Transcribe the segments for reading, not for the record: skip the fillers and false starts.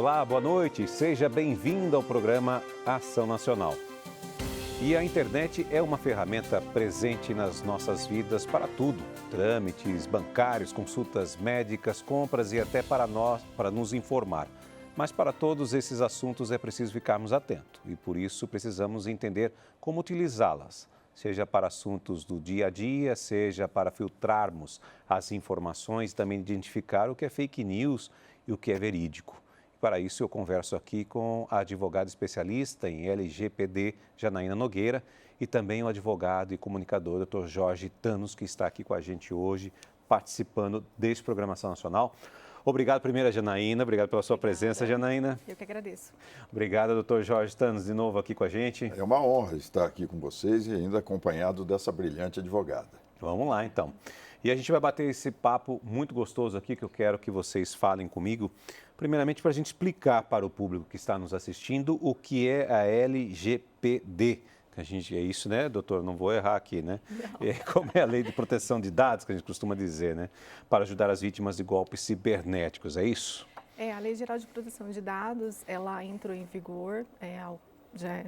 Olá, boa noite. Seja bem-vindo ao programa Ação Nacional. E a internet é uma ferramenta presente nas nossas vidas para tudo. Trâmites bancários, consultas médicas, compras e até para nos informar. Mas para todos esses assuntos é preciso ficarmos atentos e por isso precisamos entender como utilizá-las. Seja para assuntos do dia a dia, seja para filtrarmos as informações, também identificar o que é fake news e o que é verídico. Para isso, eu converso aqui com a advogada especialista em LGPD, Janaína Nogueira, e também o advogado e comunicador, Dr. Jorge Thanos, que está aqui com a gente hoje, participando deste Programação Nacional. Obrigado, primeira Janaína, obrigado pela sua presença, Janaína. Eu que agradeço. Obrigado, Dr. Jorge Thanos, de novo aqui com a gente. É uma honra estar aqui com vocês e ainda acompanhado dessa brilhante advogada. Vamos lá, então. E a gente vai bater esse papo muito gostoso aqui, que eu quero que vocês falem comigo. Primeiramente, para a gente explicar para o público que está nos assistindo o que é a LGPD. É isso, né, doutor? Não vou errar aqui, né? Como é a Lei de Proteção de Dados, que a gente costuma dizer, né? Para ajudar as vítimas de golpes cibernéticos, é isso? A Lei Geral de Proteção de Dados, ela entrou em vigor já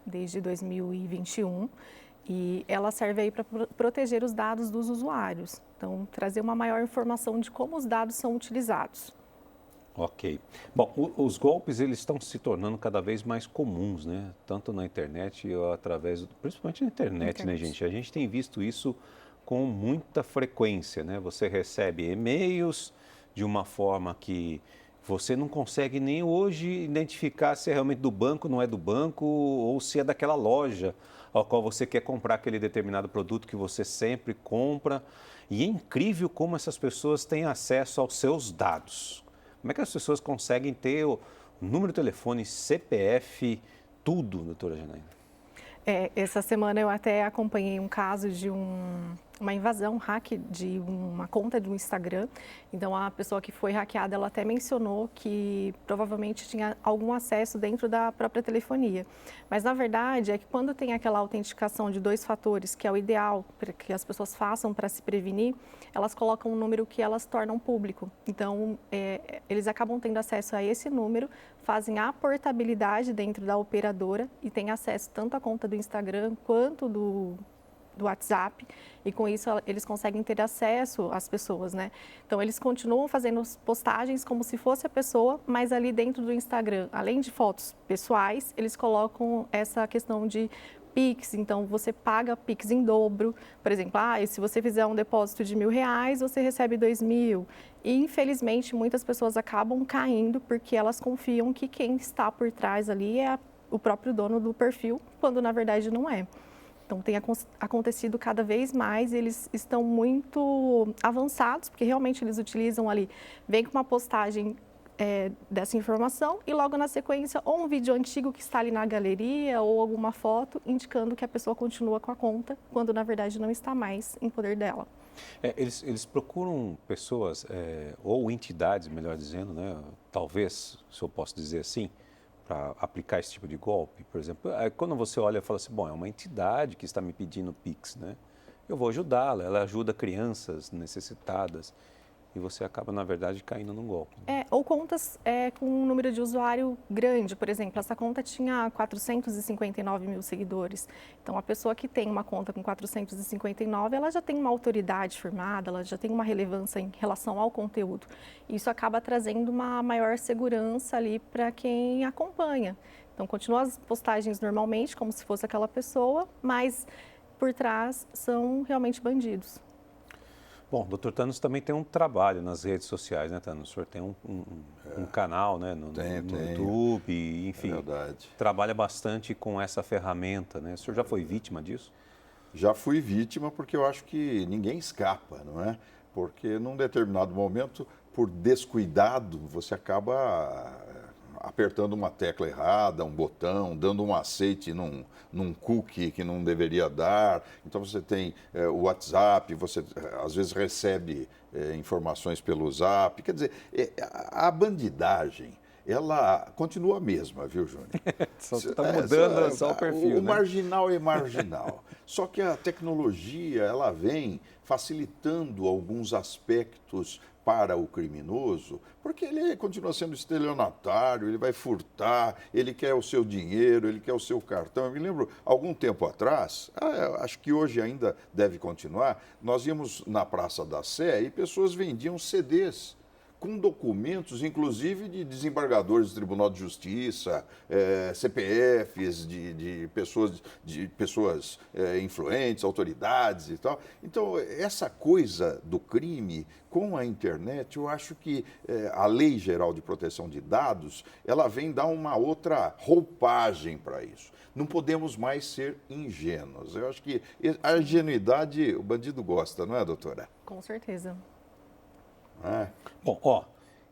desde 2021 e ela serve aí para proteger os dados dos usuários. Então, trazer uma maior informação de como os dados são utilizados. Ok. Bom, os golpes, eles estão se tornando cada vez mais comuns, né? Tanto na internet ou principalmente na internet, né, gente? A gente tem visto isso com muita frequência, né? Você recebe e-mails de uma forma que você não consegue nem hoje identificar se é realmente do banco, não é do banco, ou se é daquela loja ao qual você quer comprar aquele determinado produto que você sempre compra. E é incrível como essas pessoas têm acesso aos seus dados. Como é que as pessoas conseguem ter o número de telefone, CPF, tudo, doutora Janaína? Essa semana eu até acompanhei um caso de uma invasão, hack de uma conta do Instagram. Então, a pessoa que foi hackeada, ela até mencionou que provavelmente tinha algum acesso dentro da própria telefonia. Mas, na verdade, é que quando tem aquela autenticação de 2 fatores, que é o ideal para que as pessoas façam para se prevenir, elas colocam um número que elas tornam público. Então, eles acabam tendo acesso a esse número, fazem a portabilidade dentro da operadora e têm acesso tanto à conta do Instagram quanto do WhatsApp, e com isso eles conseguem ter acesso às pessoas, né? Então, eles continuam fazendo postagens como se fosse a pessoa, mas ali dentro do Instagram, além de fotos pessoais, eles colocam essa questão de Pix. Então, você paga Pix em dobro. Por exemplo, se você fizer um depósito de R$1.000, você recebe 2.000. E, infelizmente, muitas pessoas acabam caindo porque elas confiam que quem está por trás ali é o próprio dono do perfil, quando na verdade não é. Então, tem acontecido cada vez mais, eles estão muito avançados, porque realmente eles utilizam ali, vem com uma postagem dessa informação e logo na sequência ou um vídeo antigo que está ali na galeria ou alguma foto indicando que a pessoa continua com a conta, quando na verdade não está mais em poder dela. Eles procuram pessoas ou entidades, melhor dizendo, né? Talvez, se eu posso dizer assim, para aplicar esse tipo de golpe. Por exemplo, quando você olha e fala assim, bom, é uma entidade que está me pedindo Pix, né? Eu vou ajudá-la, ela ajuda crianças necessitadas. E você acaba, na verdade, caindo num golpe. Ou contas com um número de usuário grande. Por exemplo, essa conta tinha 459 mil seguidores. Então, a pessoa que tem uma conta com 459, ela já tem uma autoridade firmada, ela já tem uma relevância em relação ao conteúdo. Isso acaba trazendo uma maior segurança ali para quem acompanha. Então, continua as postagens normalmente, como se fosse aquela pessoa, mas por trás são realmente bandidos. Bom, doutor Thanos também tem um trabalho nas redes sociais, né, Thanos? O senhor tem um canal, né, no YouTube, enfim. É verdade. Trabalha bastante com essa ferramenta, né? O senhor já foi vítima disso? Já fui vítima porque eu acho que ninguém escapa, não é? Porque num determinado momento, por descuidado, você acaba apertando uma tecla errada, um botão, dando um aceite num cookie que não deveria dar. Então, você tem o WhatsApp, você às vezes recebe informações pelo Zap. Quer dizer, a bandidagem, ela continua a mesma, viu, Júnior? Só está mudando só o perfil, o marginal é marginal. Só que a tecnologia, ela vem facilitando alguns aspectos para o criminoso, porque ele continua sendo estelionatário, ele vai furtar, ele quer o seu dinheiro, ele quer o seu cartão. Eu me lembro, algum tempo atrás, acho que hoje ainda deve continuar, nós íamos na Praça da Sé e pessoas vendiam CDs com documentos, inclusive de desembargadores do Tribunal de Justiça, CPFs de pessoas influentes, autoridades e tal. Então, essa coisa do crime com a internet, eu acho que a Lei Geral de Proteção de Dados, ela vem dar uma outra roupagem para isso. Não podemos mais ser ingênuos. Eu acho que a ingenuidade o bandido gosta, não é, doutora? Com certeza. Bom,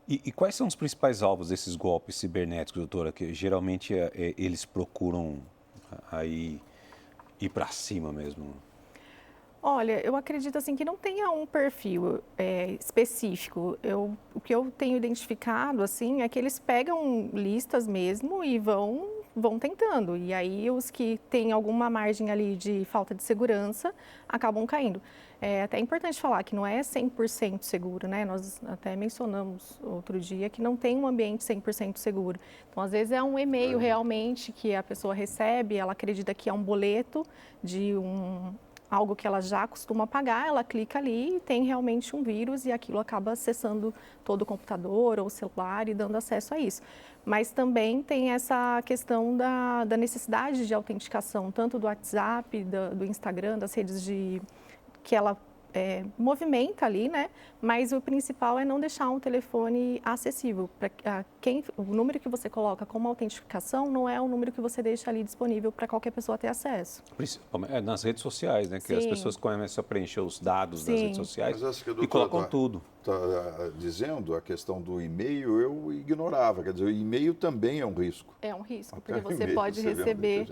e quais são os principais alvos desses golpes cibernéticos, doutora, que geralmente eles procuram aí ir para cima mesmo? Olha, eu acredito assim que não tenha um perfil específico. O que eu tenho identificado assim é que eles pegam listas mesmo e vão tentando. E aí os que têm alguma margem ali de falta de segurança acabam caindo. É até importante falar que não é 100% seguro, né? Nós até mencionamos outro dia que não tem um ambiente 100% seguro. Então, às vezes é um e-mail realmente que a pessoa recebe, ela acredita que é um boleto de algo que ela já costuma pagar, ela clica ali e tem realmente um vírus e aquilo acaba acessando todo o computador ou o celular e dando acesso a isso. Mas também tem essa questão da necessidade de autenticação, tanto do WhatsApp, do Instagram, das redes que ela movimenta ali, né? Mas o principal é não deixar um telefone acessível. O número que você coloca como autentificação não é o número que você deixa ali disponível para qualquer pessoa ter acesso. Nas redes sociais, né? Que as pessoas começam a preencher os dados das redes sociais e colocam tudo. Está dizendo a questão do e-mail, eu ignorava. Quer dizer, o e-mail também é um risco. É um risco, porque você pode receber...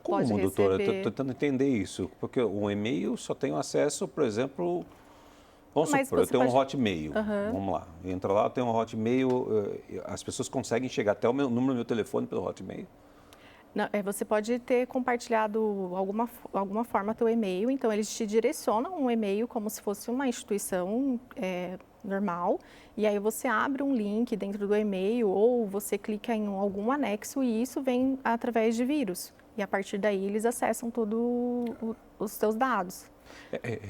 Como, doutora? Estou tentando entender isso. Porque o e-mail só tem acesso, por exemplo... Vamos supor, eu tenho um Hotmail. Vamos lá. Entra lá, eu tenho um Hotmail. As pessoas conseguem chegar até o número do meu telefone pelo Hotmail? Não, você pode ter compartilhado alguma forma teu e-mail, então eles te direcionam um e-mail como se fosse uma instituição normal, e aí você abre um link dentro do e-mail ou você clica em algum anexo e isso vem através de vírus. E a partir daí eles acessam todos os seus dados.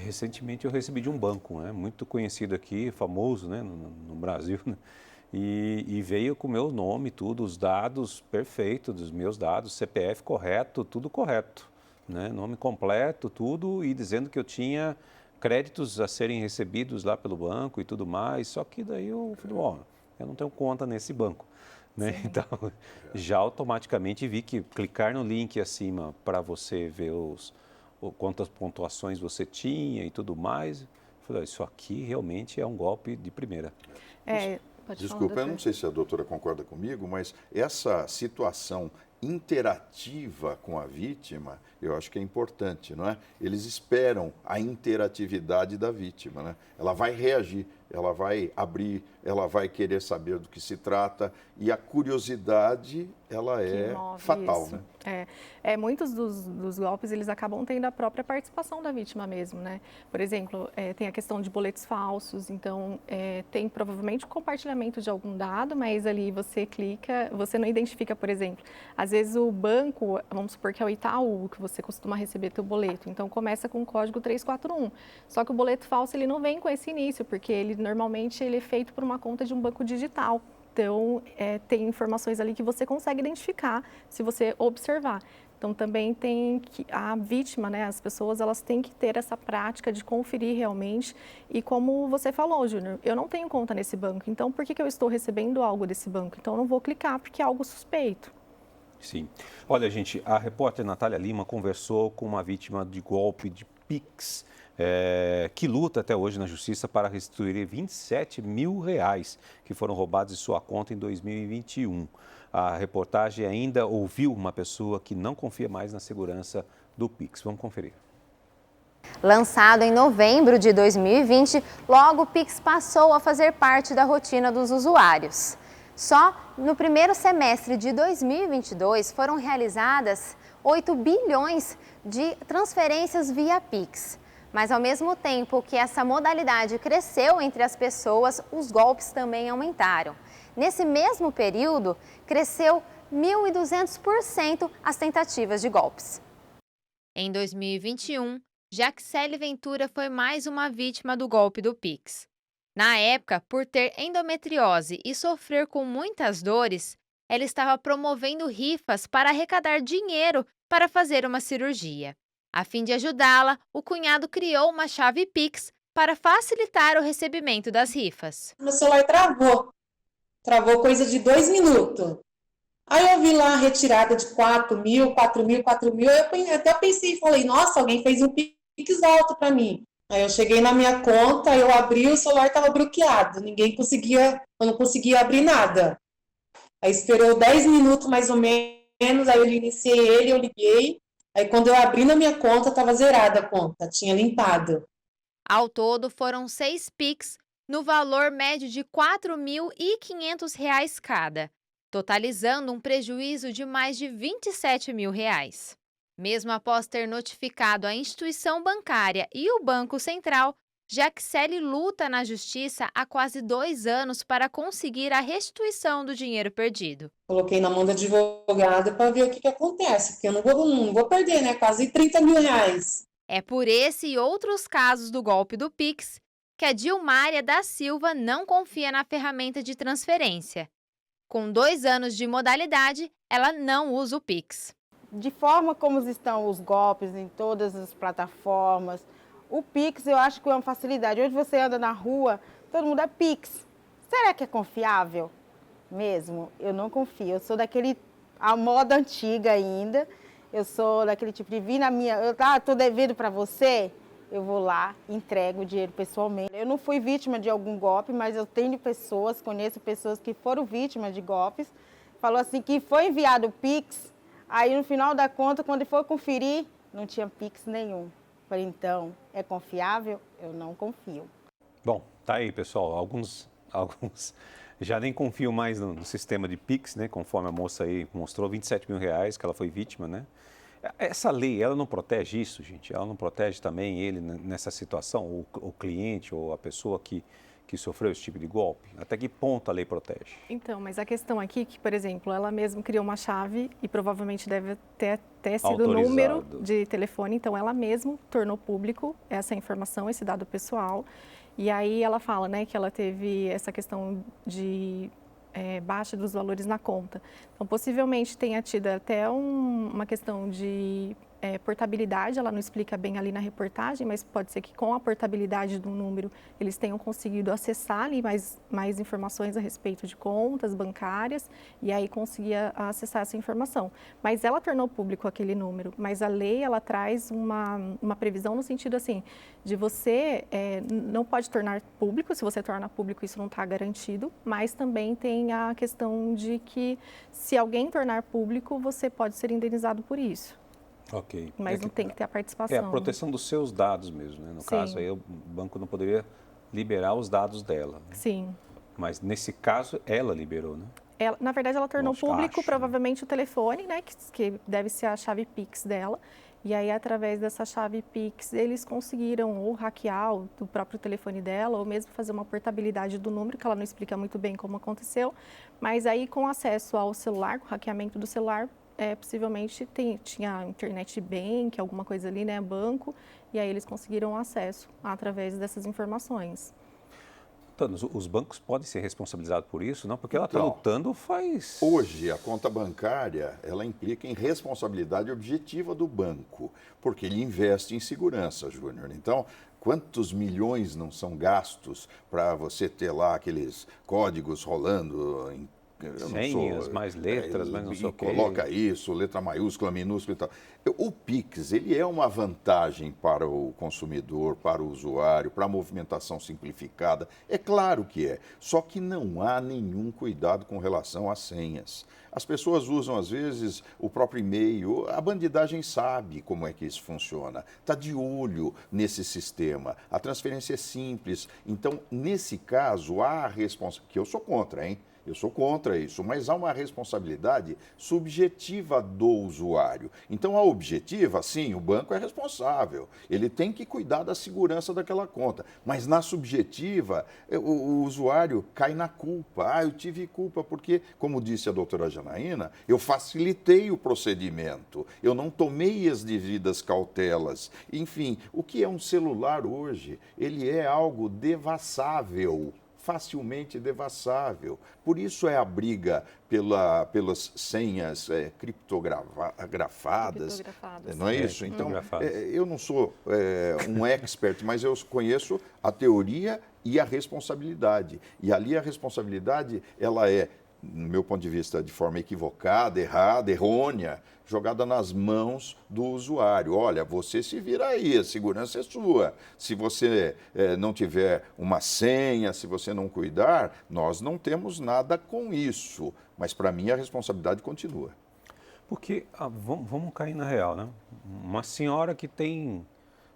Recentemente eu recebi de um banco, né, muito conhecido aqui, famoso, né, no Brasil, né, e veio com o meu nome, tudo, os dados perfeitos dos meus dados, CPF correto, tudo correto, né, nome completo, tudo, e dizendo que eu tinha créditos a serem recebidos lá pelo banco e tudo mais, só que daí eu falei, eu não tenho conta nesse banco. Né? Então, já automaticamente vi que clicar no link acima para você ver quantas pontuações você tinha e tudo mais, falei, isso aqui realmente é um golpe de primeira. Desculpa, eu não sei se a doutora concorda comigo, mas essa situação interativa com a vítima, eu acho que é importante, não é? Eles esperam a interatividade da vítima, né? Ela vai reagir, ela vai abrir, ela vai querer saber do que se trata e a curiosidade, ela é fatal, isso. Né? Muitos dos golpes, eles acabam tendo a própria participação da vítima mesmo, né? Por exemplo, tem a questão de boletos falsos, então tem provavelmente o compartilhamento de algum dado, mas ali você clica, você não identifica, por exemplo, às vezes o banco, vamos supor que é o Itaú, que você costuma receber teu boleto, então começa com o código 341, só que o boleto falso ele não vem com esse início, porque ele normalmente ele é feito por uma conta de um banco digital. Então, tem informações ali que você consegue identificar se você observar. Então, também tem que a vítima, né, as pessoas, elas têm que ter essa prática de conferir realmente. E como você falou, Júnior, eu não tenho conta nesse banco, então por que eu estou recebendo algo desse banco? Então, eu não vou clicar porque é algo suspeito. Sim. Olha, gente, a repórter Natália Lima conversou com uma vítima de golpe de Pix, que luta até hoje na justiça para restituir R$27 mil que foram roubados de sua conta em 2021. A reportagem ainda ouviu uma pessoa que não confia mais na segurança do Pix. Vamos conferir. Lançado em novembro de 2020, logo o Pix passou a fazer parte da rotina dos usuários. Só no primeiro semestre de 2022 foram realizadas 8 bilhões de transferências via Pix. Mas ao mesmo tempo que essa modalidade cresceu entre as pessoas, os golpes também aumentaram. Nesse mesmo período, cresceu 1.200% as tentativas de golpes. Em 2021, Jaxele Ventura foi mais uma vítima do golpe do Pix. Na época, por ter endometriose e sofrer com muitas dores, ela estava promovendo rifas para arrecadar dinheiro para fazer uma cirurgia. A fim de ajudá-la, o cunhado criou uma chave Pix para facilitar o recebimento das rifas. Meu celular travou coisa de 2 minutos. Aí eu vi lá a retirada de 4 mil, eu até pensei e falei, nossa, alguém fez um Pix alto para mim. Aí eu cheguei na minha conta, eu abri, o celular estava bloqueado, eu não conseguia abrir nada. Aí esperou 10 minutos mais ou menos, aí eu iniciei ele, eu liguei, aí quando eu abri na minha conta, estava zerada a conta, tinha limpado. Ao todo, foram 6 Pix, no valor médio de R$ 4.500 cada, totalizando um prejuízo de mais de R$ 27 mil. Mesmo após ter notificado a instituição bancária e o Banco Central, Jaxele luta na justiça há quase 2 anos para conseguir a restituição do dinheiro perdido. Coloquei na mão da advogada para ver o que acontece, porque eu não vou perder, né? Quase 30 mil reais. É por esse e outros casos do golpe do Pix que a Dilmária da Silva não confia na ferramenta de transferência. Com 2 anos de modalidade, ela não usa o Pix. De forma como estão os golpes em todas as plataformas, o Pix eu acho que é uma facilidade. Hoje você anda na rua, todo mundo é Pix. Será que é confiável mesmo? Eu não confio. Eu sou a moda antiga ainda. Eu sou daquele tipo de vir na minha... estou devendo para você, eu vou lá, entrego o dinheiro pessoalmente. Eu não fui vítima de algum golpe, mas eu conheço pessoas que foram vítimas de golpes. Falou assim que foi enviado o Pix, aí no final da conta, quando for conferir, não tinha Pix nenhum. Falei, então, é confiável? Eu não confio. Bom, tá aí, pessoal. Alguns já nem confiam mais no sistema de Pix, né? Conforme a moça aí mostrou, 27 mil reais que ela foi vítima, né? Essa lei, ela não protege isso, gente? Ela não protege também ele nessa situação, o cliente ou a pessoa que sofreu esse tipo de golpe? Até que ponto a lei protege? Então, mas a questão aqui é que, por exemplo, ela mesma criou uma chave e provavelmente deve ter sido o número de telefone, então ela mesma tornou público essa informação, esse dado pessoal. E aí ela fala, né, que ela teve essa questão de baixa dos valores na conta. Então, possivelmente tenha tido até uma questão de portabilidade, ela não explica bem ali na reportagem, mas pode ser que com a portabilidade do número eles tenham conseguido acessar ali mais informações a respeito de contas bancárias e aí conseguia acessar essa informação. Mas ela tornou público aquele número, mas a lei ela traz uma previsão no sentido assim, de você não pode tornar público, se você torna público isso não está garantido, mas também tem a questão de que se alguém tornar público, você pode ser indenizado por isso. Ok. Mas não tem que ter a participação. É a proteção dos seus dados mesmo, né? No caso aí o banco não poderia liberar os dados dela. Né? Sim. Mas nesse caso ela liberou, né? Na verdade ela tornou público provavelmente o telefone, né? Que deve ser a chave Pix dela. E aí através dessa chave Pix eles conseguiram ou hackear o próprio telefone dela ou mesmo fazer uma portabilidade do número, que ela não explica muito bem como aconteceu. Mas aí com acesso ao celular, com o hackeamento do celular, possivelmente tinha internet bank, alguma coisa ali, né, banco, e aí eles conseguiram acesso através dessas informações. Thanos, os bancos podem ser responsabilizados por isso, não? Porque ela está lutando faz... Hoje, a conta bancária, ela implica em responsabilidade objetiva do banco, porque ele investe em segurança, Júnior. Então, quantos milhões não são gastos para você ter lá aqueles códigos rolando em senhas, mais letras, mas não sei o quê. Coloca isso, letra maiúscula, minúscula e tal. O Pix, ele é uma vantagem para o consumidor, para o usuário, para a movimentação simplificada. É claro que é, só que não há nenhum cuidado com relação às senhas. As pessoas usam, às vezes, o próprio e-mail. A bandidagem sabe como é que isso funciona. Está de olho nesse sistema. A transferência é simples. Então, nesse caso, há a responsabilidade, que eu sou contra, hein? Eu sou contra isso, mas há uma responsabilidade subjetiva do usuário. Então, a objetiva, sim, o banco é responsável. Ele tem que cuidar da segurança daquela conta. Mas na subjetiva, o usuário cai na culpa. Eu tive culpa porque, como disse a doutora Janaína, eu facilitei o procedimento. Eu não tomei as devidas cautelas. Enfim, o que é um celular hoje? Ele é algo devassável. Facilmente devassável. Por isso é a briga pelas senhas criptografadas, não é isso? Então, eu não sou um expert, mas eu conheço a teoria e a responsabilidade. E ali a responsabilidade, ela é, no meu ponto de vista, de forma equivocada, errada, errônea, jogada nas mãos do usuário. Olha, você se vira aí, a segurança é sua. Se você não tiver uma senha, se você não cuidar, nós não temos nada com isso. Mas, para mim, a responsabilidade continua. Porque, vamos cair na real, né? Uma senhora que tem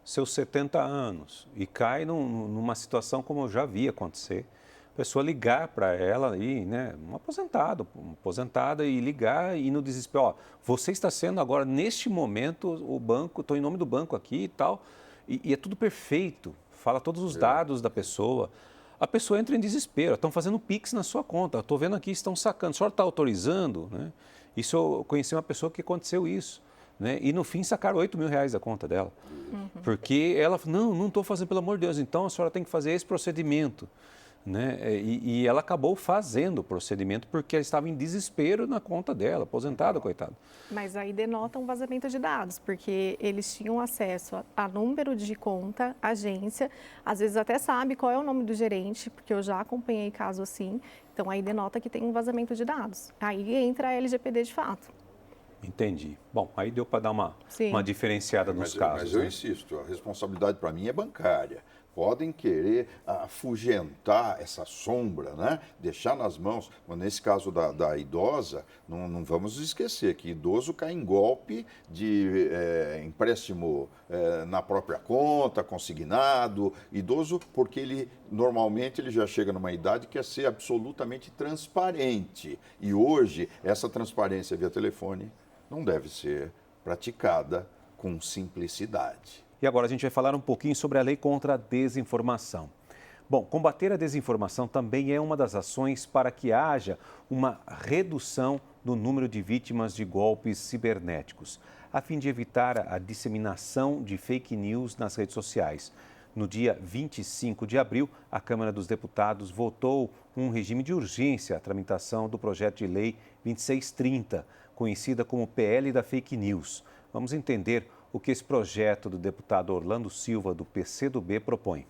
seus 70 anos e cai numa situação como eu já vi acontecer, a pessoa ligar para ela e, né, uma aposentada e ligar e no desespero, ó, você está sendo agora, neste momento, o banco, estou em nome do banco aqui e tal, e é tudo perfeito, fala todos os dados da pessoa, a pessoa entra em desespero, estão fazendo Pix na sua conta, estou vendo aqui, estão sacando, a senhora está autorizando, né? Isso eu conheci uma pessoa que aconteceu isso, né? E no fim sacaram R$8.000 da conta dela, porque ela falou, não estou fazendo, pelo amor de Deus, então a senhora tem que fazer esse procedimento. Né? E ela acabou fazendo o procedimento porque ela estava em desespero na conta dela, aposentada, coitada. Mas aí denota um vazamento de dados, porque eles tinham acesso a número de conta, agência, às vezes até sabe qual é o nome do gerente, porque eu já acompanhei caso assim, então aí denota que tem um vazamento de dados. Aí entra a LGPD de fato. Entendi. Bom, aí deu para dar uma diferenciada nos casos. Mas eu insisto, a responsabilidade para mim é bancária. Podem querer afugentar essa sombra, né? Deixar nas mãos. Mas nesse caso da idosa, não vamos esquecer que idoso cai em golpe de empréstimo na própria conta, consignado. Idoso porque normalmente ele já chega numa idade que quer ser absolutamente transparente. E hoje, essa transparência via telefone não deve ser praticada com simplicidade. E agora a gente vai falar um pouquinho sobre a lei contra a desinformação. Bom, combater a desinformação também é uma das ações para que haja uma redução no número de vítimas de golpes cibernéticos, a fim de evitar a disseminação de fake news nas redes sociais. No dia 25 de abril, a Câmara dos Deputados votou um regime de urgência à tramitação do projeto de lei 2630, conhecida como PL da Fake News. Vamos entender o que esse projeto do deputado Orlando Silva, do PCdoB, propõe.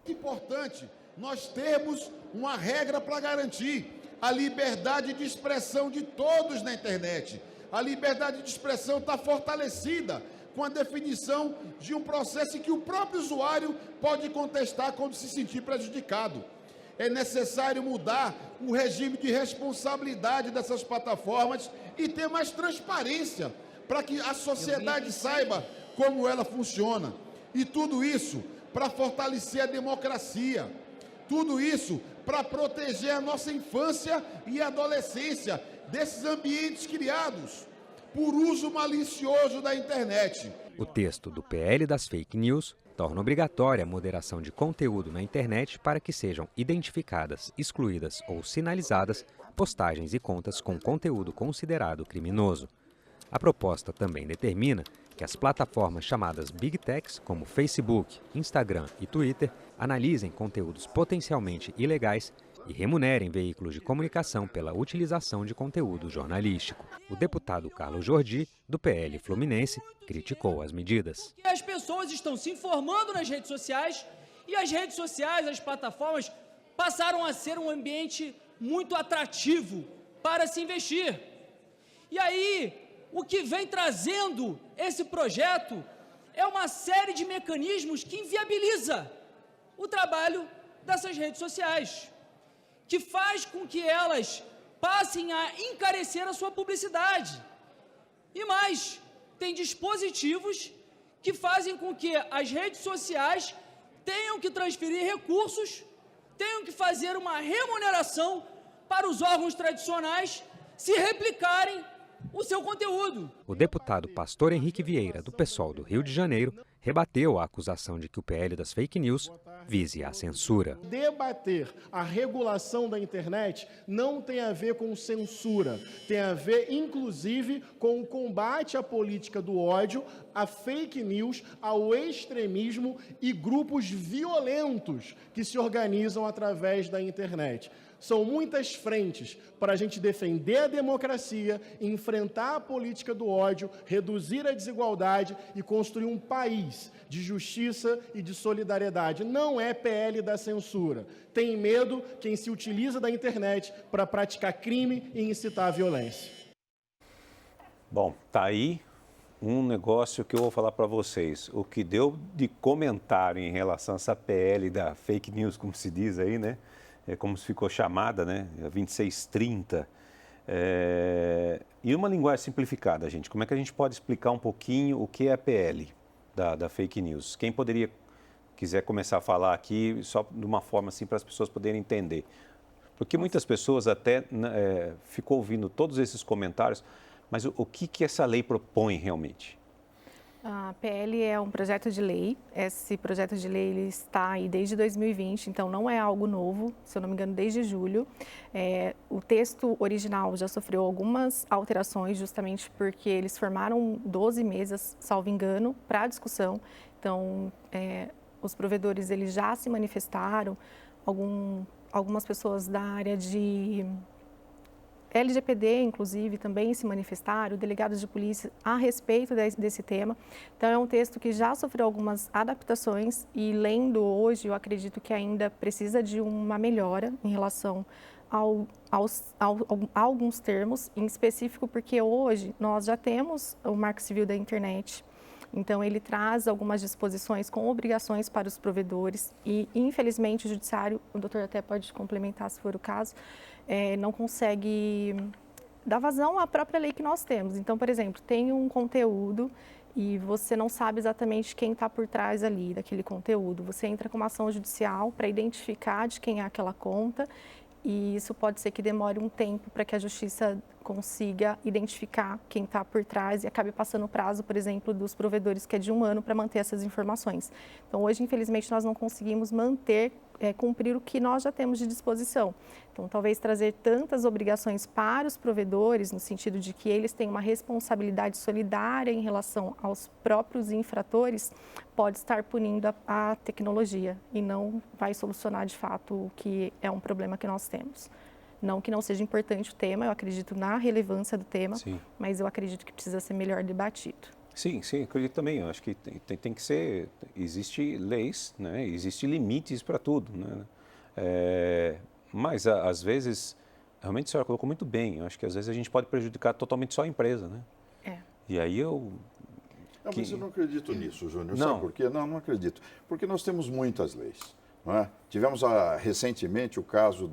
É importante nós termos uma regra para garantir a liberdade de expressão de todos na internet. A liberdade de expressão está fortalecida com a definição de um processo em que o próprio usuário pode contestar quando se sentir prejudicado. É necessário mudar o regime de responsabilidade dessas plataformas e ter mais transparência, para que a sociedade saiba como ela funciona. E tudo isso para fortalecer a democracia. Tudo isso para proteger a nossa infância e adolescência desses ambientes criados por uso malicioso da internet. O texto do PL das Fake News torna obrigatória a moderação de conteúdo na internet para que sejam identificadas, excluídas ou sinalizadas postagens e contas com conteúdo considerado criminoso. A proposta também determina que as plataformas chamadas Big Techs, como Facebook, Instagram e Twitter, analisem conteúdos potencialmente ilegais e remunerem veículos de comunicação pela utilização de conteúdo jornalístico. O deputado Carlos Jordi, do PL Fluminense, criticou as medidas. As pessoas estão se informando nas redes sociais e as redes sociais, as plataformas, passaram a ser um ambiente muito atrativo para se investir. E aí, o que vem trazendo esse projeto é uma série de mecanismos que inviabiliza o trabalho dessas redes sociais, que faz com que elas passem a encarecer a sua publicidade. E mais, tem dispositivos que fazem com que as redes sociais tenham que transferir recursos, tenham que fazer uma remuneração para os órgãos tradicionais se replicarem o seu conteúdo. O deputado Pastor Henrique Vieira, do PSOL do Rio de Janeiro, rebateu a acusação de que o PL das fake news vise a censura. Debater a regulação da internet não tem a ver com censura, tem a ver, inclusive, com o combate à política do ódio, à fake news, ao extremismo e grupos violentos que se organizam através da internet. São muitas frentes para a gente defender a democracia, enfrentar a política do ódio, reduzir a desigualdade e construir um país de justiça e de solidariedade. Não é PL da censura. Tem medo quem se utiliza da internet para praticar crime e incitar a violência. Bom, tá aí um negócio que eu vou falar para vocês. O que deu de comentário em relação a essa PL da fake news, como se diz aí, né? É como se ficou chamada, né? 2630. E uma linguagem simplificada, gente. Como é que a gente pode explicar um pouquinho o que é a PL da fake news? Quem quiser começar a falar aqui, só de uma forma assim para as pessoas poderem entender. Porque muitas pessoas até ficou ouvindo todos esses comentários, mas o que essa lei propõe realmente? A PL é um projeto de lei. Esse projeto de lei ele está aí desde 2020, então não é algo novo, se eu não me engano, desde julho. O texto original já sofreu algumas alterações, justamente porque eles formaram 12 mesas, salvo engano, para a discussão. Então, os provedores eles já se manifestaram, algumas pessoas da área de LGPD, inclusive, também se manifestaram, delegados de polícia, a respeito desse tema. Então, é um texto que já sofreu algumas adaptações e, lendo hoje, eu acredito que ainda precisa de uma melhora em relação a alguns termos, em específico porque hoje nós já temos o Marco Civil da Internet. Então, ele traz algumas disposições com obrigações para os provedores e, infelizmente, o judiciário, o doutor até pode complementar se for o caso, não consegue dar vazão à própria lei que nós temos. Então, por exemplo, tem um conteúdo e você não sabe exatamente quem está por trás ali daquele conteúdo. Você entra com uma ação judicial para identificar de quem é aquela conta e isso pode ser que demore um tempo para que a justiça consiga identificar quem está por trás e acabe passando o prazo, por exemplo, dos provedores, que é de 1 ano, para manter essas informações. Então, hoje, infelizmente, nós não conseguimos cumprir o que nós já temos de disposição. Então, talvez trazer tantas obrigações para os provedores, no sentido de que eles têm uma responsabilidade solidária em relação aos próprios infratores, pode estar punindo a tecnologia e não vai solucionar, de fato, o que é um problema que nós temos. Não que não seja importante o tema, eu acredito na relevância do tema, sim, mas eu acredito que precisa ser melhor debatido. Sim, acredito também. Eu acho que tem que ser, existe leis, né? Existe limites para tudo, né? Mas às vezes, realmente a senhora colocou muito bem, eu acho que às vezes a gente pode prejudicar totalmente só a empresa, né? E aí mas eu não acredito nisso, Júnior. Sabe por quê? Não acredito. Porque nós temos muitas leis. Não é? Tivemos recentemente o caso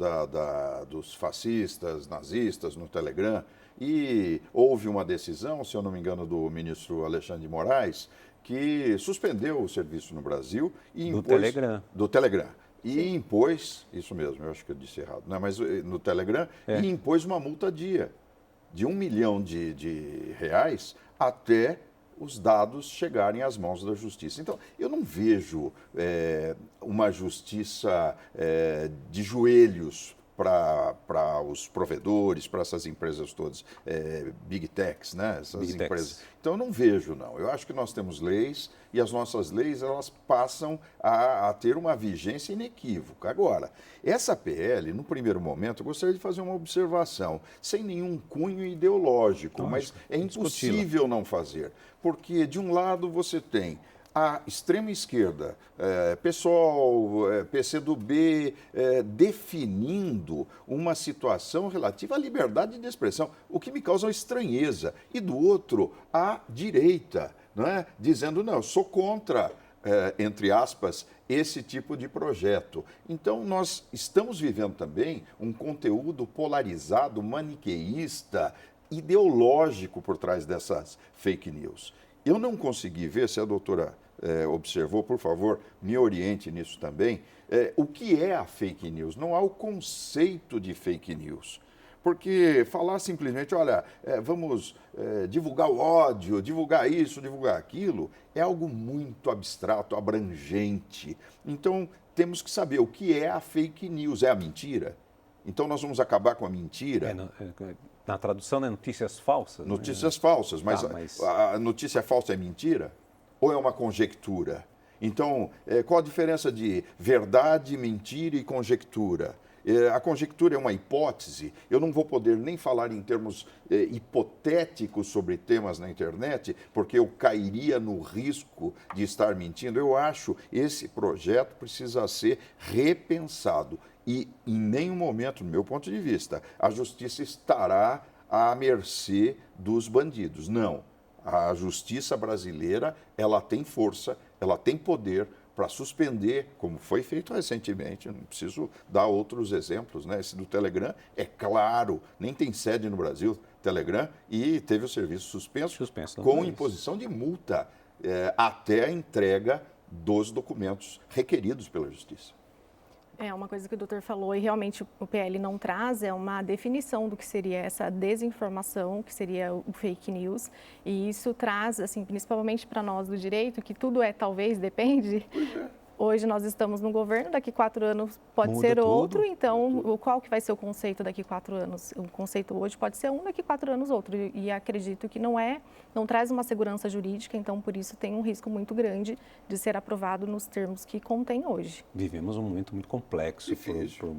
dos fascistas, nazistas no Telegram e houve uma decisão, se eu não me engano, do ministro Alexandre de Moraes, que suspendeu o serviço no Brasil e impôs... Do Telegram. E impôs, isso mesmo, eu acho que eu disse errado, né? Mas no Telegram, e impôs uma multa de R$1 milhão de reais até os dados chegarem às mãos da justiça. Então, eu não vejo uma justiça de joelhos para os provedores, para essas empresas todas, Big Techs, né? Essas empresas. Então, eu não vejo, não. Eu acho que nós temos leis e as nossas leis, elas passam a ter uma vigência inequívoca. Agora, essa PL, no primeiro momento, eu gostaria de fazer uma observação, sem nenhum cunho ideológico, mas é impossível não fazer. Porque, de um lado, você tem a extrema esquerda, PSOL, PCdoB, definindo uma situação relativa à liberdade de expressão, o que me causa uma estranheza. E do outro, a direita, não é? Dizendo, não, eu sou contra, entre aspas, esse tipo de projeto. Então, nós estamos vivendo também um conteúdo polarizado, maniqueísta, ideológico por trás dessas fake news. Eu não consegui ver, se a doutora observou, por favor, me oriente nisso também, o que é a fake news. Não há o conceito de fake news. Porque falar simplesmente, olha, vamos divulgar o ódio, divulgar isso, divulgar aquilo, é algo muito abstrato, abrangente. Então, temos que saber o que é a fake news. É a mentira? Então, nós vamos acabar com a mentira? Na tradução, é notícias falsas? Notícias falsas, mas a notícia falsa é mentira? Ou é uma conjectura? Então, qual a diferença de verdade, mentira e conjectura? A conjectura é uma hipótese. Eu não vou poder nem falar em termos hipotéticos sobre temas na internet, porque eu cairia no risco de estar mentindo. Eu acho que esse projeto precisa ser repensado. E, em nenhum momento, no meu ponto de vista, a justiça estará à mercê dos bandidos. Não. A justiça brasileira, ela tem força, ela tem poder para suspender, como foi feito recentemente. Não preciso dar outros exemplos, né? Esse do Telegram é claro, nem tem sede no Brasil, Telegram, e teve o serviço suspenso com imposição de multa até a entrega dos documentos requeridos pela Justiça. É uma coisa que o doutor falou e realmente o PL não traz, é uma definição do que seria essa desinformação, que seria o fake news, e isso traz, assim, principalmente para nós do direito, que tudo talvez, depende. Hoje nós estamos no governo, daqui 4 anos pode ser tudo, outro, então qual que vai ser o conceito daqui 4 anos? O conceito hoje pode ser um, daqui 4 anos outro, e acredito que não traz uma segurança jurídica, então por isso tem um risco muito grande de ser aprovado nos termos que contém hoje. Vivemos um momento muito complexo difícil.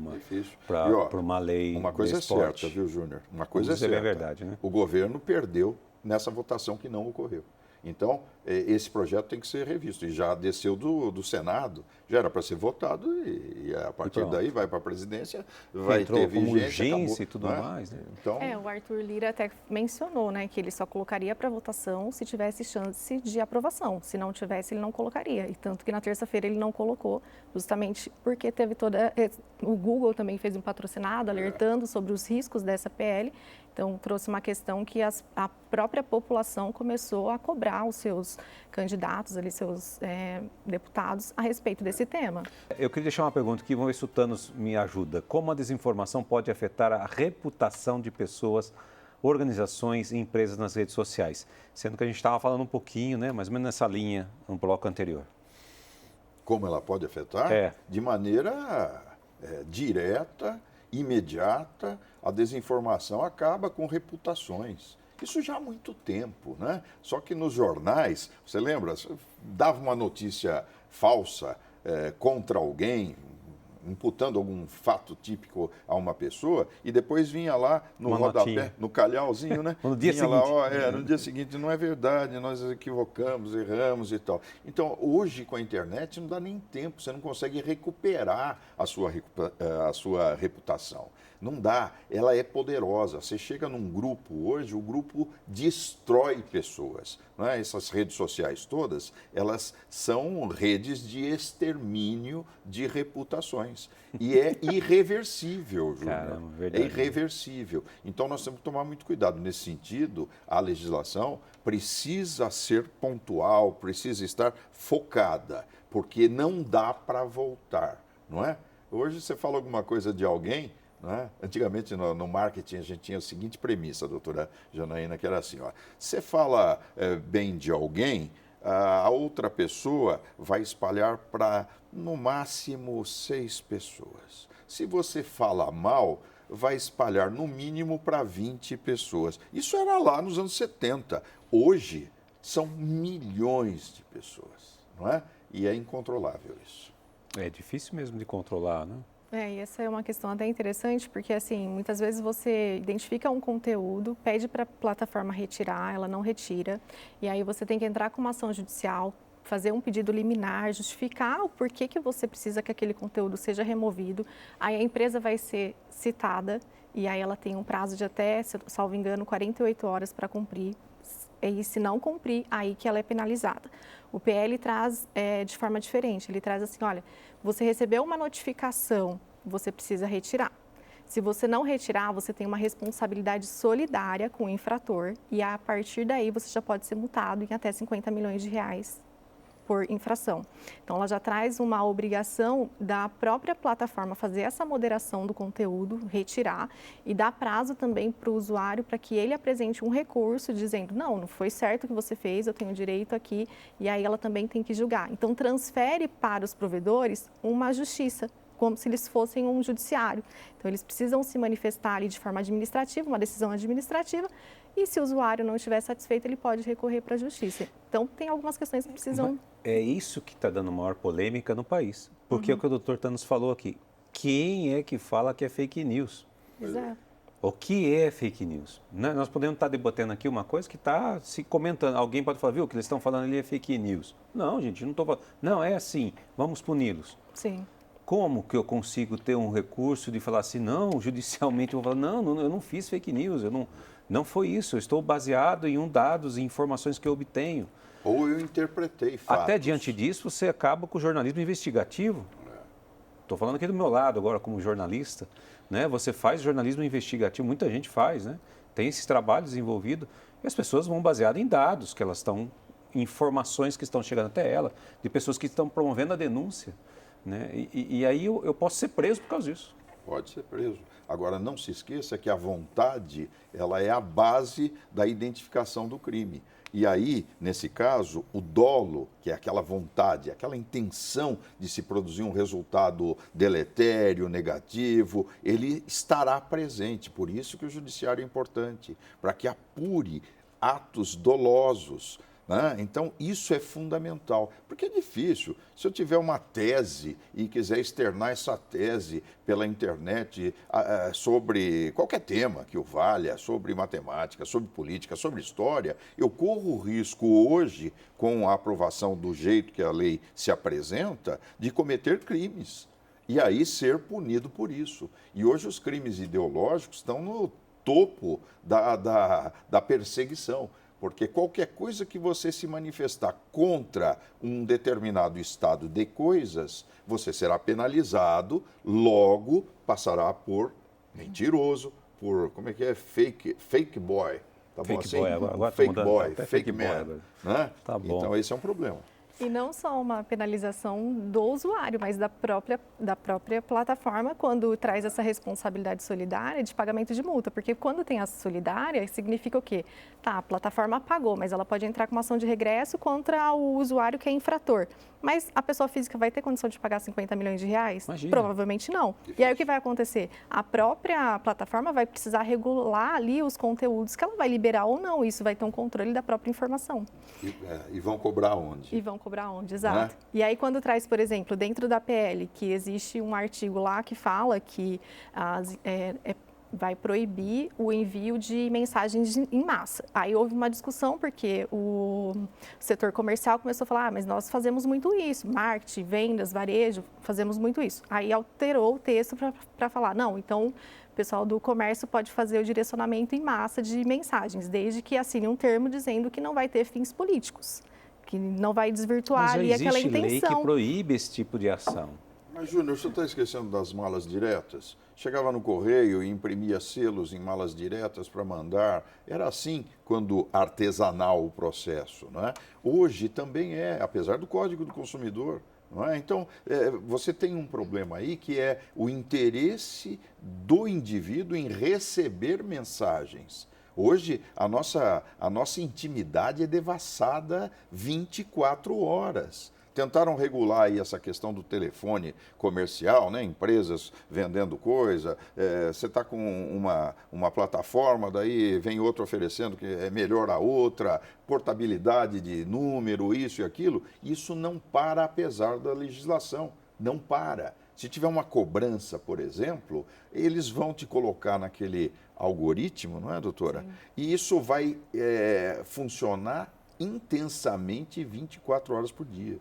Para uma lei. Uma coisa é certa, viu, Júnior? Uma coisa é certa. É verdade, né? O governo perdeu nessa votação que não ocorreu. Então, esse projeto tem que ser revisto. E já desceu do Senado, já era para ser votado e a partir daí vai para a presidência, vai ter vigência, urgência e tudo mais. Né? Então, o Arthur Lira até mencionou, né, que ele só colocaria para votação se tivesse chance de aprovação. Se não tivesse, ele não colocaria. E tanto que na terça-feira ele não colocou, justamente porque teve o Google também fez um patrocinado alertando sobre os riscos dessa PL. Então, trouxe uma questão que a própria população começou a cobrar os seus candidatos, ali, seus deputados, a respeito desse tema. Eu queria deixar uma pergunta aqui, vamos ver se o Thanos me ajuda. Como a desinformação pode afetar a reputação de pessoas, organizações e empresas nas redes sociais? Sendo que a gente estava falando um pouquinho, né, mais ou menos nessa linha, no bloco anterior. Como ela pode afetar? De maneira direta, imediata. A desinformação acaba com reputações. Isso já há muito tempo, né? Só que nos jornais, você lembra, dava uma notícia falsa contra alguém, imputando algum fato típico a uma pessoa, e depois vinha lá no rodapé, no calhauzinho, né? No dia seguinte. Lá, no dia seguinte, não é verdade, nós equivocamos, erramos e tal. Então, hoje com a internet não dá nem tempo, você não consegue recuperar a sua reputação. Não dá, ela é poderosa. Você chega num grupo hoje, o grupo destrói pessoas. Não é? Essas redes sociais todas, elas são redes de extermínio de reputações. E é irreversível, Júnior. É irreversível. Então, nós temos que tomar muito cuidado. Nesse sentido, a legislação precisa ser pontual, precisa estar focada, porque não dá para voltar, não é? Hoje, você fala alguma coisa de alguém... Né? Antigamente, no marketing, a gente tinha a seguinte premissa, doutora Janaína, que era assim, você fala bem de alguém, a outra pessoa vai espalhar para, no máximo, 6 pessoas. Se você fala mal, vai espalhar, no mínimo, para 20 pessoas. Isso era lá nos anos 70. Hoje, são milhões de pessoas, não é? E é incontrolável isso. É difícil mesmo de controlar, né? E essa é uma questão até interessante, porque assim, muitas vezes você identifica um conteúdo, pede para a plataforma retirar, ela não retira, e aí você tem que entrar com uma ação judicial, fazer um pedido liminar, justificar o porquê que você precisa que aquele conteúdo seja removido, aí a empresa vai ser citada, e aí ela tem um prazo de até, salvo engano, 48 horas para cumprir, e se não cumprir, aí que ela é penalizada. O PL traz de forma diferente, ele traz assim, olha, você recebeu uma notificação, você precisa retirar. Se você não retirar, você tem uma responsabilidade solidária com o infrator e a partir daí você já pode ser multado em até 50 milhões de reais por infração. Então, ela já traz uma obrigação da própria plataforma fazer essa moderação do conteúdo, retirar e dar prazo também para o usuário para que ele apresente um recurso dizendo, não foi certo o que você fez, eu tenho direito aqui, e aí ela também tem que julgar. Então, transfere para os provedores uma justiça, como se eles fossem um judiciário. Então, eles precisam se manifestar ali de forma administrativa, uma decisão administrativa, e se o usuário não estiver satisfeito, ele pode recorrer para a justiça. Então, tem algumas questões que precisam... É isso que está dando maior polêmica no país. Porque é o que o doutor Thanos falou aqui. Quem é que fala que é fake news? Exato. O que é fake news? Nós podemos estar debatendo aqui uma coisa que está se comentando. Alguém pode falar, viu, o que eles estão falando ali é fake news. Não, gente, não estou falando. Não, é assim, vamos puni-los. Sim. Como que eu consigo ter um recurso de falar assim, não, judicialmente eu vou falar, não, eu não fiz fake news, não foi isso, eu estou baseado em dados e informações que eu obtenho. Ou eu interpretei fatos. Até diante disso, você acaba com o jornalismo investigativo. Estou falando aqui do meu lado agora como jornalista, né? Você faz jornalismo investigativo, muita gente faz, né? Tem esses trabalhos envolvidos e as pessoas vão baseado em dados que elas estão, informações que estão chegando até ela, de pessoas que estão promovendo a denúncia, né? E aí eu posso ser preso por causa disso. Pode ser preso. Agora, não se esqueça que a vontade, ela é a base da identificação do crime. E aí, nesse caso, o dolo, que é aquela vontade, aquela intenção de se produzir um resultado deletério, negativo, ele estará presente. Por isso que o judiciário é importante, para que apure atos dolosos. Né? Então, isso é fundamental, porque é difícil. Se eu tiver uma tese e quiser externar essa tese pela internet sobre qualquer tema que o valha, sobre matemática, sobre política, sobre história, eu corro o risco hoje, com a aprovação do jeito que a lei se apresenta, de cometer crimes e aí ser punido por isso. E hoje os crimes ideológicos estão no topo da perseguição. Porque qualquer coisa que você se manifestar contra um determinado estado de coisas, você será penalizado, logo passará por mentiroso, por, como é que é? Fake boy. Tá bom assim? Agora fake boy, fake man. Né? Tá bom. Então esse é um problema. E não só uma penalização do usuário, mas da própria plataforma, quando traz essa responsabilidade solidária de pagamento de multa. Porque quando tem a solidária, significa o quê? Tá, a plataforma pagou, mas ela pode entrar com uma ação de regresso contra o usuário que é infrator. Mas a pessoa física vai ter condição de pagar 50 milhões de reais? Imagina. Provavelmente não. E aí o que vai acontecer? A própria plataforma vai precisar regular ali os conteúdos que ela vai liberar ou não. Isso vai ter um controle da própria informação. E vão cobrar onde? E vão cobrar onde, exato. E aí quando traz, por exemplo, dentro da PL, que existe um artigo lá que fala que vai proibir o envio de mensagens em massa. Aí houve uma discussão porque o setor comercial começou a falar, mas nós fazemos muito isso, marketing, vendas, varejo, fazemos muito isso. Aí alterou o texto para falar, não, então o pessoal do comércio pode fazer o direcionamento em massa de mensagens, desde que assine um termo dizendo que não vai ter fins políticos, que não vai desvirtuar ali aquela intenção. Mas existe lei que proíbe esse tipo de ação. Mas, Júnior, você está esquecendo das malas diretas? Chegava no correio e imprimia selos em malas diretas para mandar. Era assim quando artesanal o processo, não é? Hoje também é, apesar do Código do Consumidor. Não é? Então, você tem um problema aí que é o interesse do indivíduo em receber mensagens. Hoje, a nossa intimidade é devassada 24 horas. Tentaram regular aí essa questão do telefone comercial, né? Empresas vendendo coisa, você está com uma plataforma, daí vem outra oferecendo que é melhor a outra, portabilidade de número, isso e aquilo. Isso não para apesar da legislação, não para. Se tiver uma cobrança, por exemplo, eles vão te colocar naquele algoritmo, não é, doutora? Sim. E isso vai funcionar intensamente 24 horas por dia.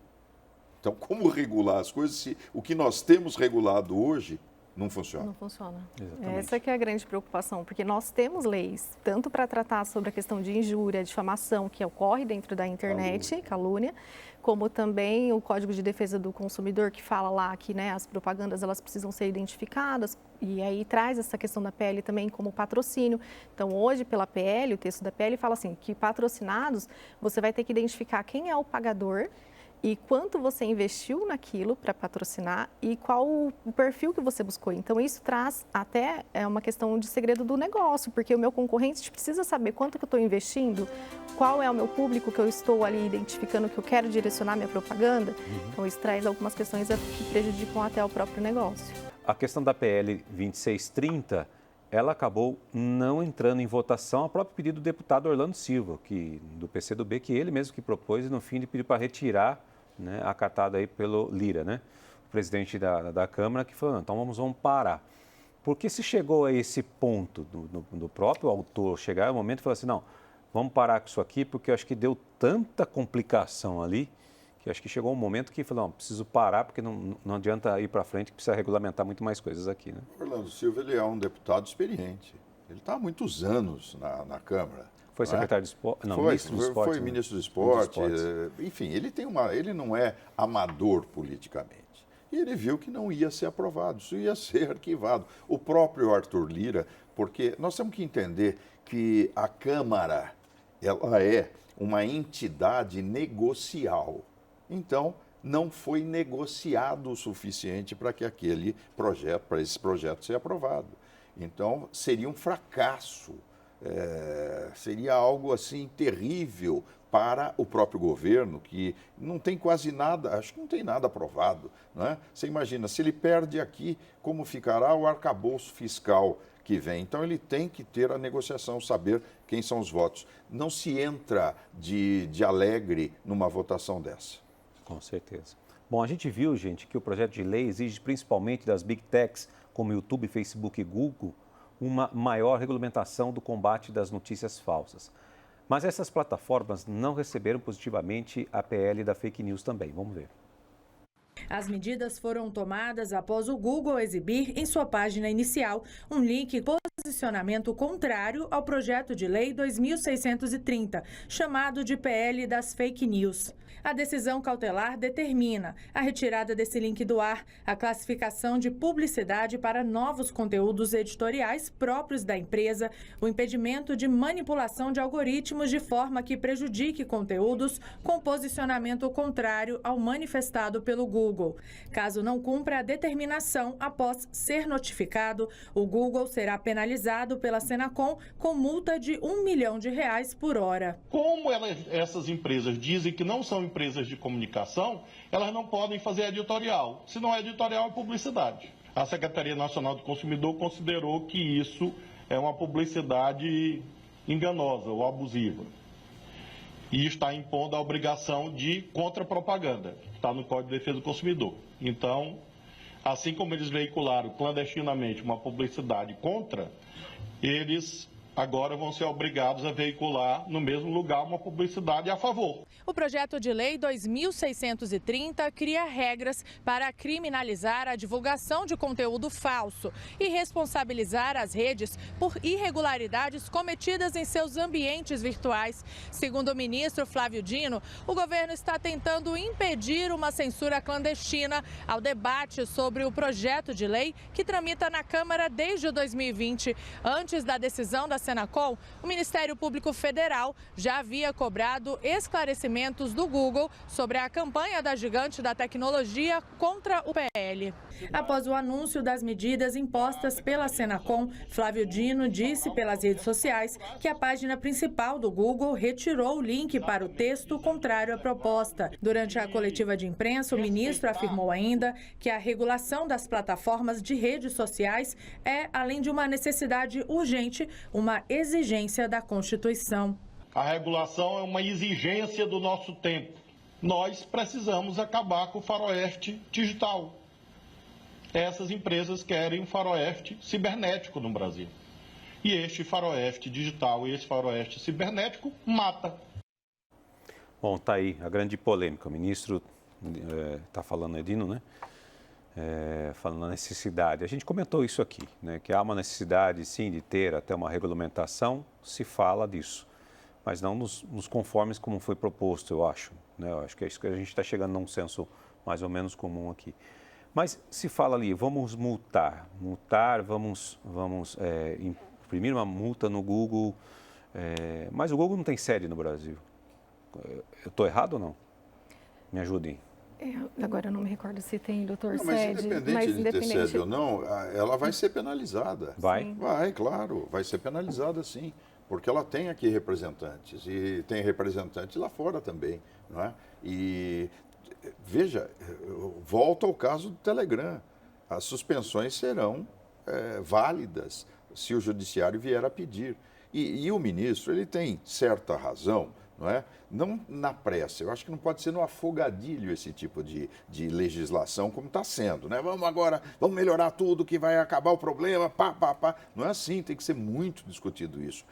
Então, como regular as coisas? Se o que nós temos regulado hoje não funciona. Não funciona. Exatamente. Essa que é a grande preocupação, porque nós temos leis, tanto para tratar sobre a questão de injúria, difamação, que ocorre dentro da internet, calúnia, como também o Código de Defesa do Consumidor, que fala lá que, né, as propagandas elas precisam ser identificadas, e aí traz essa questão da PL também como patrocínio. Então, hoje, pela PL, o texto da PL fala assim, que patrocinados, você vai ter que identificar quem é o pagador e quanto você investiu naquilo para patrocinar e qual o perfil que você buscou. Então, isso traz até uma questão de segredo do negócio, porque o meu concorrente precisa saber quanto que eu estou investindo, qual é o meu público que eu estou ali identificando que eu quero direcionar minha propaganda. Então, isso traz algumas questões que prejudicam até o próprio negócio. A questão da PL 2630, ela acabou não entrando em votação a próprio pedido do deputado Orlando Silva, do PCdoB, que ele mesmo que propôs e no fim ele pediu para retirar, né, acatado aí pelo Lira, né, o presidente da Câmara, que falou, então vamos parar. Porque se chegou a esse ponto do próprio autor chegar, o momento e falar assim, não, vamos parar com isso aqui, porque eu acho que deu tanta complicação ali, que acho que chegou um momento que falou, não, preciso parar, porque não adianta ir para frente, que precisa regulamentar muito mais coisas aqui, né? Orlando Silva, ele é um deputado experiente. Ele está há muitos anos na Câmara. Foi secretário de esporte? Não, ministro do esporte. Foi né? ministro do esporte. Enfim, ele não é amador politicamente. E ele viu que não ia ser aprovado, isso ia ser arquivado. O próprio Arthur Lira, porque nós temos que entender que a Câmara, ela é uma entidade negocial. Então, não foi negociado o suficiente para que para esse projeto ser aprovado. Então, seria um fracasso, seria algo assim terrível para o próprio governo, que não tem quase nada, acho que não tem nada aprovado, não é? Você imagina, se ele perde aqui, como ficará o arcabouço fiscal que vem? Então, ele tem que ter a negociação, saber quem são os votos. Não se entra de alegre numa votação dessa. Com certeza. Bom, a gente viu, gente, que o projeto de lei exige principalmente das Big Techs, como YouTube, Facebook e Google, uma maior regulamentação do combate das notícias falsas. Mas essas plataformas não receberam positivamente a PL da fake news também. Vamos ver. As medidas foram tomadas após o Google exibir em sua página inicial um link com posicionamento contrário ao projeto de lei 2630, chamado de PL das fake news. A decisão cautelar determina a retirada desse link do ar, a classificação de publicidade para novos conteúdos editoriais próprios da empresa, o impedimento de manipulação de algoritmos de forma que prejudique conteúdos com posicionamento contrário ao manifestado pelo Google. Caso não cumpra a determinação após ser notificado, o Google será penalizado pela Senacom com multa de R$1 milhão por hora. Como essas empresas dizem que não são empresas de comunicação, elas não podem fazer editorial. Se não é editorial, é publicidade. A Secretaria Nacional do Consumidor considerou que isso é uma publicidade enganosa ou abusiva. E está impondo a obrigação de contrapropaganda, que está no Código de Defesa do Consumidor. Então, assim como eles veicularam clandestinamente uma publicidade contra, eles agora vão ser obrigados a veicular no mesmo lugar uma publicidade a favor. O projeto de lei 2630 cria regras para criminalizar a divulgação de conteúdo falso e responsabilizar as redes por irregularidades cometidas em seus ambientes virtuais. Segundo o ministro Flávio Dino, o governo está tentando impedir uma censura clandestina ao debate sobre o projeto de lei que tramita na Câmara desde 2020. Antes da decisão da Senacom, o Ministério Público Federal já havia cobrado esclarecimentos do Google sobre a campanha da gigante da tecnologia contra o PL. Após o anúncio das medidas impostas pela Senacom, Flávio Dino disse pelas redes sociais que a página principal do Google retirou o link para o texto contrário à proposta. Durante a coletiva de imprensa, o ministro afirmou ainda que a regulação das plataformas de redes sociais é, além de uma necessidade urgente, uma exigência da Constituição. A regulação é uma exigência do nosso tempo. Nós precisamos acabar com o faroeste digital. Essas empresas querem um faroeste cibernético no Brasil. E este faroeste digital e esse faroeste cibernético mata. Bom, tá aí a grande polêmica. O ministro está falando, Edino, né? falando na necessidade. A gente comentou isso aqui, né, que há uma necessidade, sim, de ter até uma regulamentação, se fala disso, mas não nos conformes como foi proposto, eu acho. Né? Eu acho que é isso que a gente está chegando num senso mais ou menos comum aqui. Mas se fala ali, vamos multar, vamos imprimir uma multa no Google, mas o Google não tem sede no Brasil. Eu estou errado ou não? Me ajudem. Agora eu não me recordo se tem, doutor, não, mas sede. Independente de ter sede ou não, ela vai ser penalizada. Vai? Sim. Vai, claro, vai ser penalizada sim. Porque ela tem aqui representantes e tem representantes lá fora também, não é? E veja, volta ao caso do Telegram. As suspensões serão válidas se o judiciário vier a pedir. E o ministro, ele tem certa razão, não é? Não na pressa, eu acho que não pode ser no afogadilho esse tipo de legislação como está sendo, né? Vamos melhorar tudo que vai acabar o problema, pá. Não é assim, tem que ser muito discutido isso.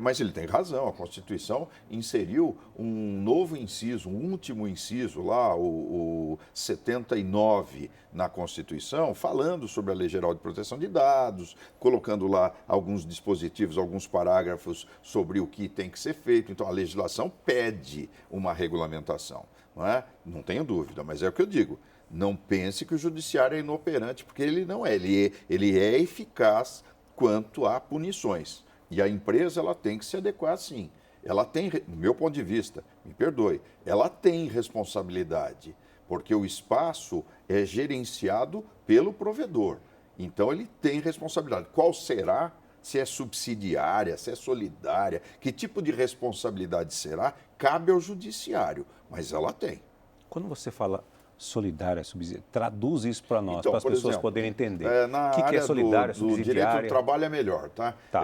Mas ele tem razão, a Constituição inseriu um novo inciso, um último inciso lá, o 79 na Constituição, falando sobre a Lei Geral de Proteção de Dados, colocando lá alguns dispositivos, alguns parágrafos sobre o que tem que ser feito. Então, a legislação pede uma regulamentação, não é? Não tenho dúvida, mas é o que eu digo. Não pense que o judiciário é inoperante, porque ele não é. Ele é eficaz quanto a punições. E a empresa, ela tem que se adequar, sim. Ela tem, do meu ponto de vista, me perdoe, ela tem responsabilidade, porque o espaço é gerenciado pelo provedor. Então, ele tem responsabilidade. Qual será? Se é subsidiária, se é solidária, que tipo de responsabilidade será, cabe ao judiciário, mas ela tem. Quando você fala solidária, subsidiária, traduz isso para nós, então, para as pessoas exemplo, poderem entender. Na o que área é solidária, do subsidiária? direito do trabalho é melhor, tá? Tá.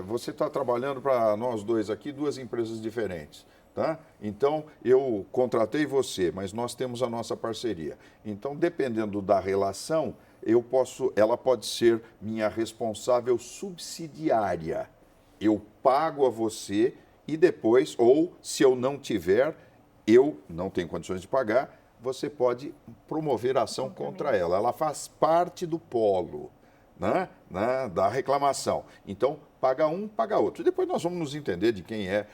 Você está trabalhando para nós dois aqui, duas empresas diferentes. Tá? Então, eu contratei você, mas nós temos a nossa parceria. Então, dependendo da relação, ela pode ser minha responsável subsidiária. Eu pago a você e depois, ou se eu não tiver, eu não tenho condições de pagar, você pode promover ação contra ela. Ela faz parte do polo, né, da reclamação. Então, paga um, paga outro. Depois nós vamos nos entender de quem é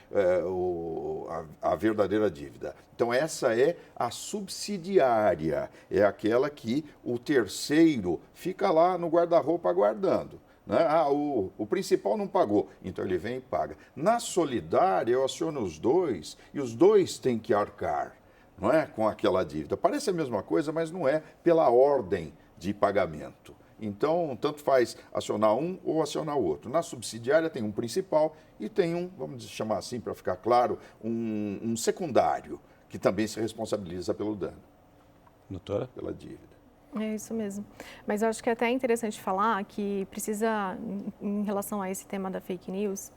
a verdadeira dívida. Então, essa é a subsidiária, é aquela que o terceiro fica lá no guarda-roupa aguardando. Né? O principal não pagou, então ele vem e paga. Na solidária, eu aciono os dois e os dois têm que arcar, não é, com aquela dívida. Parece a mesma coisa, mas não é pela ordem de pagamento. Então, tanto faz acionar um ou acionar o outro. Na subsidiária tem um principal e tem um, vamos chamar assim para ficar claro, um secundário, que também se responsabiliza pelo dano. Doutora? Pela dívida. É isso mesmo. Mas eu acho que é até interessante falar que precisa, em relação a esse tema da fake news,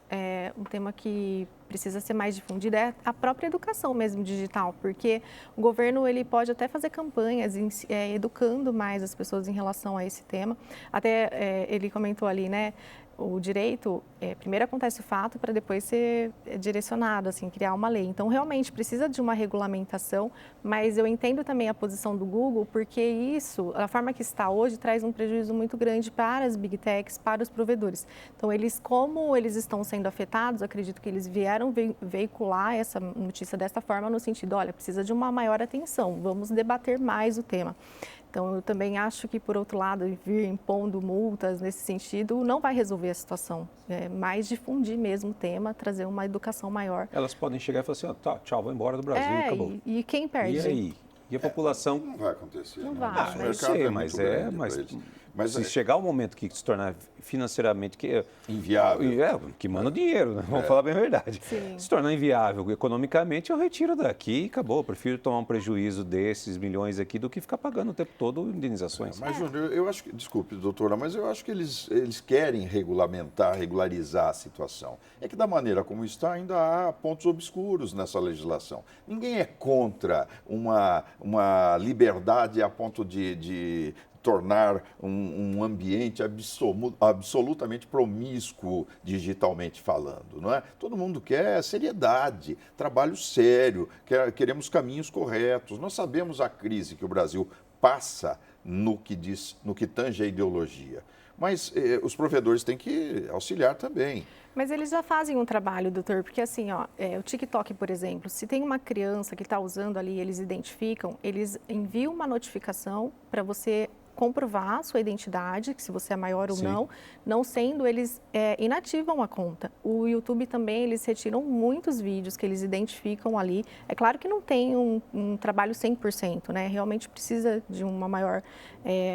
um tema que precisa ser mais difundido é a própria educação mesmo digital, porque o governo ele pode até fazer campanhas educando mais as pessoas em relação a esse tema. Até ele comentou ali, né? O direito, primeiro acontece o fato para depois ser direcionado, assim, criar uma lei. Então, realmente precisa de uma regulamentação, mas eu entendo também a posição do Google, porque isso, a forma que está hoje, traz um prejuízo muito grande para as Big Techs, para os provedores. Então, como eles estão sendo afetados, acredito que eles vieram veicular essa notícia dessa forma, no sentido, olha, precisa de uma maior atenção, vamos debater mais o tema. Então, eu também acho que, por outro lado, vir impondo multas nesse sentido não vai resolver a situação. É mais difundir mesmo o tema, trazer uma educação maior. Elas podem chegar e falar assim, tá, tchau, vou embora do Brasil, acabou. E quem perde? E aí? E a população... Não vai acontecer. Não vai. Eu sei, mas se chegar o momento que se tornar financeiramente inviável, que manda dinheiro, né? Vamos falar bem a verdade. Sim. Se tornar inviável economicamente, eu retiro daqui e acabou. Eu prefiro tomar um prejuízo desses milhões aqui do que ficar pagando o tempo todo indenizações. Mas, Júnior, eu acho que, desculpe, doutora, mas eu acho que eles querem regularizar a situação. É que da maneira como está, ainda há pontos obscuros nessa legislação. Ninguém é contra uma liberdade a ponto de tornar um ambiente absolutamente promíscuo digitalmente falando, não é? Todo mundo quer seriedade, trabalho sério, queremos caminhos corretos. Nós sabemos a crise que o Brasil passa no que tange a ideologia. Mas os provedores têm que auxiliar também. Mas eles já fazem um trabalho, doutor, porque assim, ó, o TikTok, por exemplo, se tem uma criança que está usando ali, eles identificam, eles enviam uma notificação para você comprovar a sua identidade, que se você é maior ou não sendo, eles inativam a conta. O YouTube também, eles retiram muitos vídeos que eles identificam ali. É claro que não tem um trabalho 100%, né? Realmente precisa de uma maior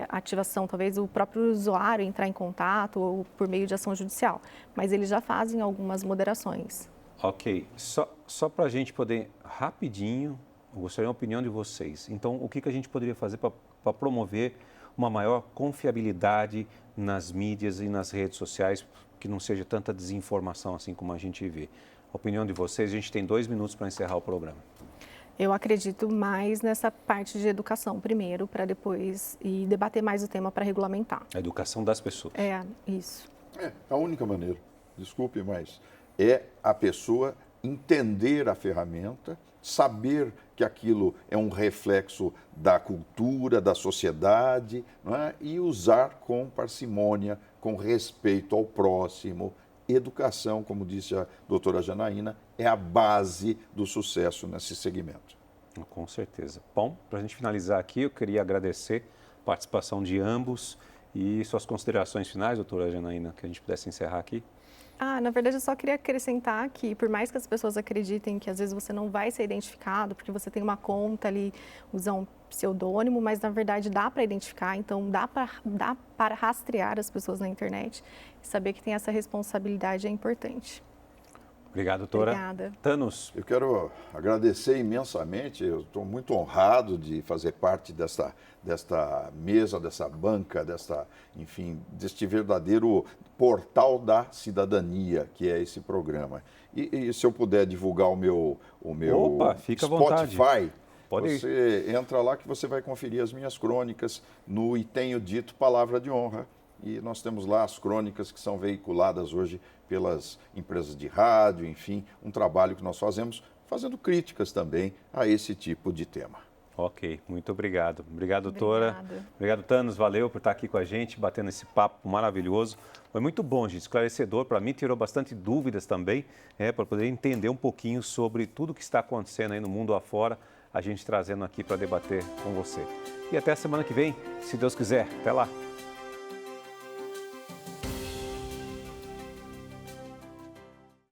ativação, talvez o próprio usuário entrar em contato ou por meio de ação judicial. Mas eles já fazem algumas moderações. Ok, só para a gente poder, rapidinho, eu gostaria da opinião de vocês. Então, o que a gente poderia fazer para promover uma maior confiabilidade nas mídias e nas redes sociais, que não seja tanta desinformação assim como a gente vê? A opinião de vocês, a gente tem 2 minutos para encerrar o programa. Eu acredito mais nessa parte de educação primeiro, para depois ir debater mais o tema para regulamentar. A educação das pessoas. Isso. É a única maneira, desculpe, mas é a pessoa entender a ferramenta, saber que aquilo é um reflexo da cultura, da sociedade, não é? E usar com parcimônia, com respeito ao próximo. Educação, como disse a doutora Janaína, é a base do sucesso nesse segmento. Com certeza. Bom, para a gente finalizar aqui, eu queria agradecer a participação de ambos e suas considerações finais, doutora Janaína, que a gente pudesse encerrar aqui. Na verdade, eu só queria acrescentar que, por mais que as pessoas acreditem que às vezes você não vai ser identificado, porque você tem uma conta ali, usa um pseudônimo, mas na verdade dá para identificar, então dá para rastrear as pessoas na internet e saber que tem essa responsabilidade é importante. Obrigado, doutora. Obrigada. Thanos. Eu quero agradecer imensamente, eu estou muito honrado de fazer parte desta mesa, dessa banca, deste verdadeiro portal da cidadania, que é esse programa. E se eu puder divulgar o meu fica Spotify, à vontade. Você entra lá que você vai conferir as minhas crônicas no E Tenho Dito Palavra de Honra. E nós temos lá as crônicas que são veiculadas hoje pelas empresas de rádio, enfim, um trabalho que nós fazemos, fazendo críticas também a esse tipo de tema. Ok, muito obrigado. Obrigado, doutora. Obrigado, Thanos. Valeu por estar aqui com a gente, batendo esse papo maravilhoso. Foi muito bom, gente, esclarecedor. Para mim, tirou bastante dúvidas também, para poder entender um pouquinho sobre tudo que está acontecendo aí no mundo afora, a gente trazendo aqui para debater com você. E até a semana que vem, se Deus quiser. Até lá.